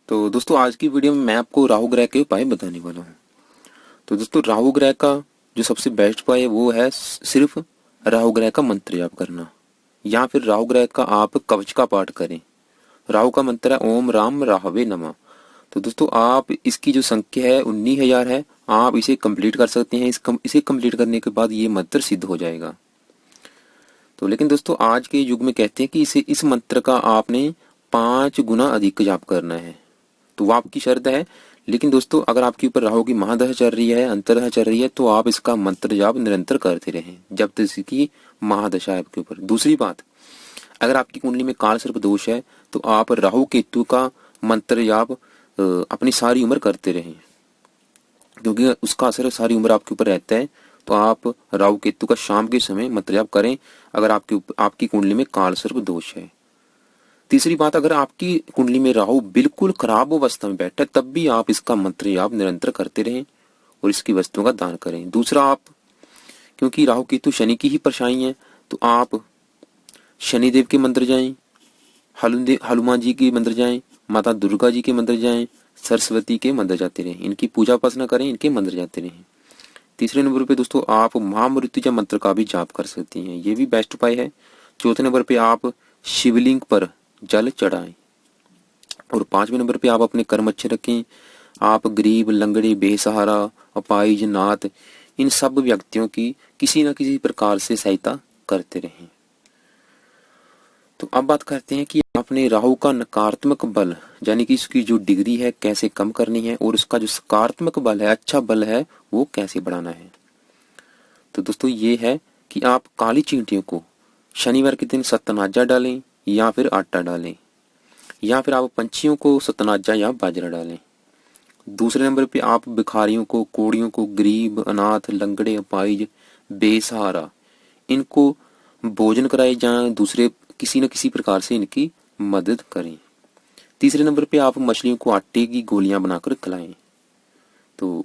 तो दोस्तों आज की वीडियो में मैं आपको राहु ग्रह के उपाय बताने वाला हूँ। तो दोस्तों राहु ग्रह का जो सबसे बेस्ट उपाय है वो है सिर्फ राहु ग्रह का मंत्र जाप करना, या फिर राहु ग्रह का आप कवच का पाठ करें। राहु का मंत्र है ओम राम राहवे नमः। तो दोस्तों आप इसकी जो संख्या है 19,000 है, आप इसे कंप्लीट कर सकते हैं। इसे कंप्लीट करने के बाद ये मंत्र सिद्ध हो जाएगा। तो लेकिन दोस्तों आज के युग में कहते हैं कि इस मंत्र का आपने 5 गुना अधिक जाप करना है। तो वो आपकी शर्त है। लेकिन दोस्तों अगर आपके ऊपर राहु की महादशा चल रही है, अंतर्दशा चल रही है, तो आप इसका मंत्र जाप निरंतर करते रहें जब तक इसकी महादशा है आपके ऊपर। दूसरी बात, अगर आपकी कुंडली में काल सर्प दोष है तो आप राहु केतु का मंत्र जाप अपनी सारी उम्र करते रहें, क्योंकि उसका असर सारी उम्र आपके ऊपर रहता है। तो आप राहु केतु का शाम के समय मंत्र जाप करें अगर आपकी कुंडली में काल सर्प दोष है। तीसरी बात, अगर आपकी कुंडली में राहु बिल्कुल खराब अवस्था में बैठा है तब भी आप इसका मंत्र जाप निरंतर करते रहें और इसकी वस्तुओं का दान करें। दूसरा, आप क्योंकि राहु केतु शनि की ही परछाई है तो आप शनिदेव के मंत्र जाएं, हनुमान जी के मंत्र जाएं, माता दुर्गा जी के मंत्र जाएं, सरस्वती के मंत्र जाते रहें, इनकी पूजा उपासना करें, इनके मंत्र जाते रहें। तीसरे नंबर पे दोस्तों आप महामृत्युंजय मंत्र का भी जाप कर सकती हैं, ये भी बेस्ट उपाय है। चौथे नंबर पे आप शिवलिंग पर जल चढ़ाएं। और 5वें नंबर पे आप अपने कर्म अच्छे रखें। आप गरीब, लंगड़े, बेसहारा, अपाहिज, नाथ, इन सब व्यक्तियों की किसी न किसी प्रकार से सहायता करते रहें। तो अब बात करते हैं कि आपने राहु का नकारात्मक बल यानी कि इसकी जो डिग्री है कैसे कम करनी है और उसका जो सकारात्मक बल है, अच्छा बल है, वो कैसे बढ़ाना है। तो दोस्तों ये है कि आप काली चींटियों को शनिवार के दिन सतनाजा डालें या फिर आटा डालें, या फिर आप पंछियों को सतनाजा या बाजरा डालें। दूसरे नंबर पे आप भिखारियों को, कोड़ियों को, गरीब, अनाथ, लंगड़े, अपाहिज, बेसहारा, इनको भोजन कराए जाए, दूसरे किसी न किसी प्रकार से इनकी मदद करें। तीसरे नंबर पे आप मछलियों को आटे की गोलियां बनाकर खिलाएं। तो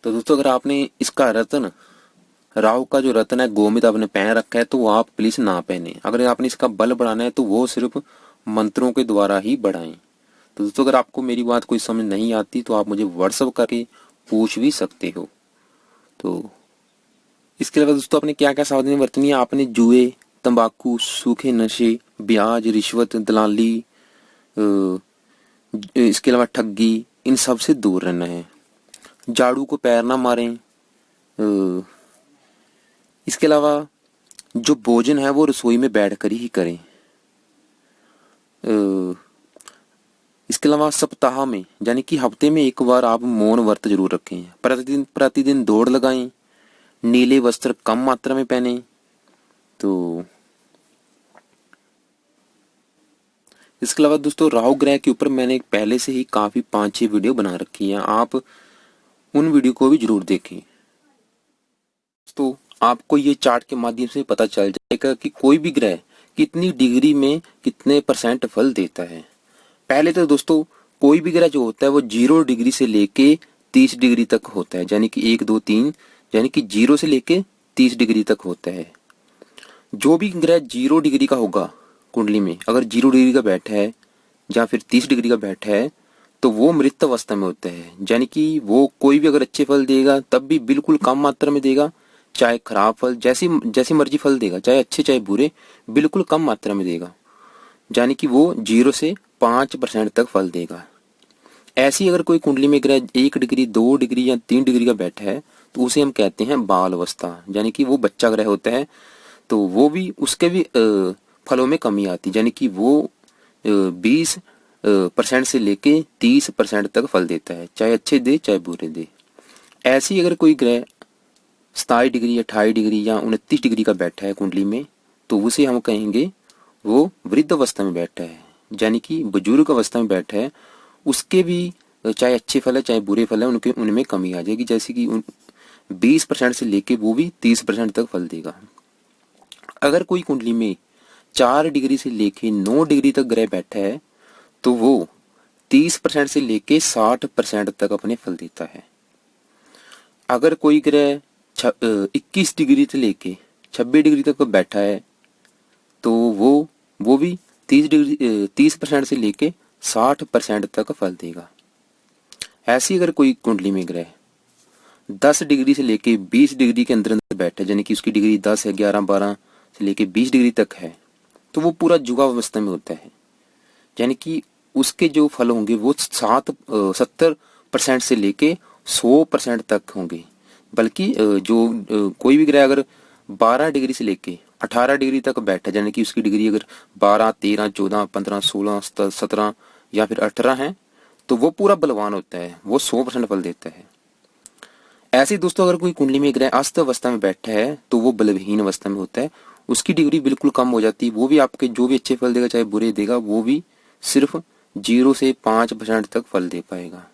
दोस्तों अगर आपने इसका रत्न, राहु का जो रत्न है गोमित आपने पहन रखा है तो वो आप प्लीज ना पहने। अगर आपने इसका बल बढ़ाना है तो वो सिर्फ मंत्रों के द्वारा ही बढ़ाएं। तो दोस्तों अगर आपको मेरी बात कोई समझ नहीं आती तो आप मुझे व्हाट्सएप करके पूछ भी सकते हो। तो इसके अलावा दोस्तों आपने क्या क्या सावधानी बरतनी है, आपने जुए, तंबाकू, सूखे नशे, ब्याज, रिश्वत, दलाली, इसके अलावा ठगी, इन सब से दूर रहना है। झाड़ू को पैर ना मारें। इसके अलावा जो भोजन है वो रसोई में बैठकर ही करें। इसके अलावा सप्ताह में यानी कि हफ्ते में एक बार आप मौन व्रत जरूर रखें। प्रतिदिन दौड़ लगाएं। नीले वस्त्र कम मात्रा में पहने। तो इसके अलावा दोस्तों राहु ग्रह के ऊपर मैंने पहले से ही काफी 5-6 वीडियो बना रखी है, आप उन वीडियो को भी जरूर देखें। तो आपको ये चार्ट के माध्यम से पता चल जाएगा कि कोई भी ग्रह कितनी डिग्री में कितने % फल देता है। पहले तो दोस्तों कोई भी ग्रह जो होता है वो 0 डिग्री से लेके 30 डिग्री तक होता है, यानी कि 1 2 3, यानी कि 0 से लेके 30 डिग्री तक होता है। जो भी ग्रह 0 डिग्री का होगा कुंडली में, अगर 0 डिग्री का बैठा है या फिर 30 डिग्री का बैठा है तो वो मृत अवस्था में होता है, यानी कि वो कोई भी अगर अच्छे फल देगा तब भी बिल्कुल कम मात्रा में देगा, चाहे खराब फल जैसी मर्जी फल देगा, चाहे अच्छे चाहे बुरे, बिल्कुल कम मात्रा में देगा, यानी कि वो 0 से 5% तक फल देगा। ऐसी अगर कोई कुंडली में ग्रह 1 डिग्री, 2 डिग्री या 3 डिग्री का बैठा है तो उसे हम कहते हैं बाल अवस्था, यानी कि वो बच्चा ग्रह होता है। तो वो भी उसके भी फलों में कमी आती है, यानी कि वो 20% से लेके 30% तक फल देता है, चाहे अच्छे दे चाहे बुरे दे। ऐसी अगर कोई ग्रह 27 डिग्री, 28 डिग्री या 29 डिग्री का बैठा है कुंडली में तो उसे हम कहेंगे वो वृद्ध अवस्था में बैठा है, यानी कि बुजुर्ग अवस्था में बैठा है। उसके भी चाहे अच्छे फल है चाहे बुरे फल है उनमें कमी आ जाएगी, जैसे कि 20% से लेके वो भी 30% तक फल देगा। अगर कोई कुंडली में 4 डिग्री से लेके 9 डिग्री तक ग्रह बैठा है तो वो 30% से लेके 60% तक अपने फल देता है। अगर कोई ग्रह 21 डिग्री से लेके 26 डिग्री तक बैठा है तो वो भी 30% से लेके 60% तक फल देगा। ऐसी अगर कोई कुंडली में ग्रह 10 डिग्री से लेके 20 डिग्री के अंदर अंदर बैठे, यानी कि उसकी डिग्री 10 है, 11, 12 से लेके 20 डिग्री तक है, तो वो पूरा जुगा अवस्था में होता है। यानी कि उसके जो फल होंगे वो 70% से लेके 100% तक होंगे। बल्कि कोई भी ग्रह अगर 12 डिग्री से लेके 18 डिग्री तक बैठा, यानी कि उसकी डिग्री अगर 12, 13, 14, 15, 16, 17 या फिर 18 है, तो वो पूरा बलवान होता है, वो 100% फल देता है। ऐसे दोस्तों अगर कोई कुंडली में ग्रह अस्त अवस्था में बैठा है तो वो बलहीन अवस्था में होता है, उसकी डिग्री बिल्कुल कम हो जाती है, वो भी आपके जो भी अच्छे फल देगा चाहे बुरे देगा, वो भी सिर्फ 0 से 5% तक फल दे पाएगा।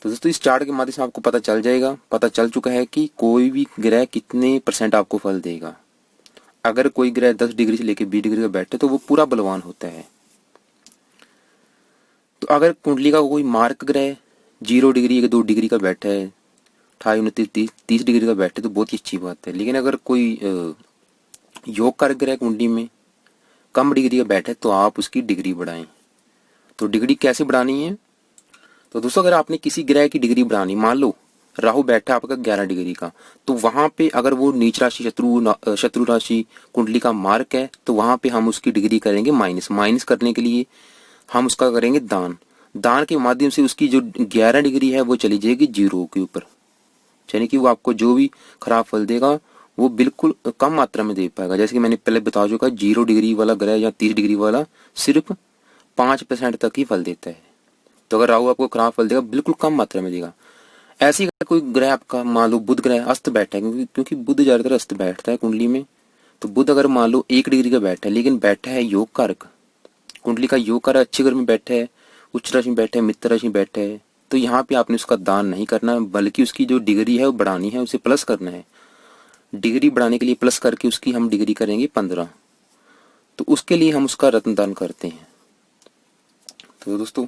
तो दोस्तों इस चार्ट के माध्यम से आपको पता चल चुका है कि कोई भी ग्रह कितने % आपको फल देगा। अगर कोई ग्रह 10 डिग्री से लेकर 20 डिग्री का बैठे तो वो पूरा बलवान होता है। तो अगर कुंडली का कोई मार्क ग्रह 0 डिग्री या 2 डिग्री का बैठा है, 28, 29, 30 डिग्री का बैठे तो बहुत ही अच्छी बात है। लेकिन अगर कोई योग कारक ग्रह कुंडली में कम डिग्री का बैठा है तो आप उसकी डिग्री बढ़ाएं। तो डिग्री कैसे बढ़ानी है? तो दोस्तों अगर आपने किसी ग्रह की डिग्री बढ़ानी, मान लो राहु बैठा आपका 11 डिग्री का, तो वहां पे अगर वो नीच राशि शत्रु राशि कुंडली का मार्क है तो वहां पे हम उसकी डिग्री करेंगे माइनस करने के लिए हम उसका करेंगे दान के माध्यम से उसकी जो 11 डिग्री है वो चली जाएगी 0 के ऊपर। यानी कि वो आपको जो भी खराब फल देगा वो बिल्कुल कम मात्रा में दे पाएगा। जैसे कि मैंने पहले बता चुका, 0 डिग्री वाला ग्रह या 30 डिग्री वाला सिर्फ 5% तक ही फल देता है। तो अगर राहु आपको खराब फल देगा बिल्कुल कम मात्रा में देगा। ऐसी अगर कोई ग्रह आपका मान लो बुध ग्रह अस्त बैठा है, क्योंकि बुध ज्यादातर अस्त बैठता है कुंडली में, तो बुध अगर मान लो 1 डिग्री का बैठा है लेकिन बैठा है योग कारक, कुंडली का योग कारक अच्छे घर में बैठा है, उच्च राशि में बैठा है, मित्र राशि में बैठा है, तो यहाँ पे आपने उसका दान नहीं करना, बल्कि उसकी जो डिग्री है वो बढ़ानी है, उसे प्लस करना है। डिग्री बढ़ाने के लिए प्लस करके उसकी हम डिग्री करेंगे 15। तो उसके लिए हम उसका रत्न दान करते हैं। तो दोस्तों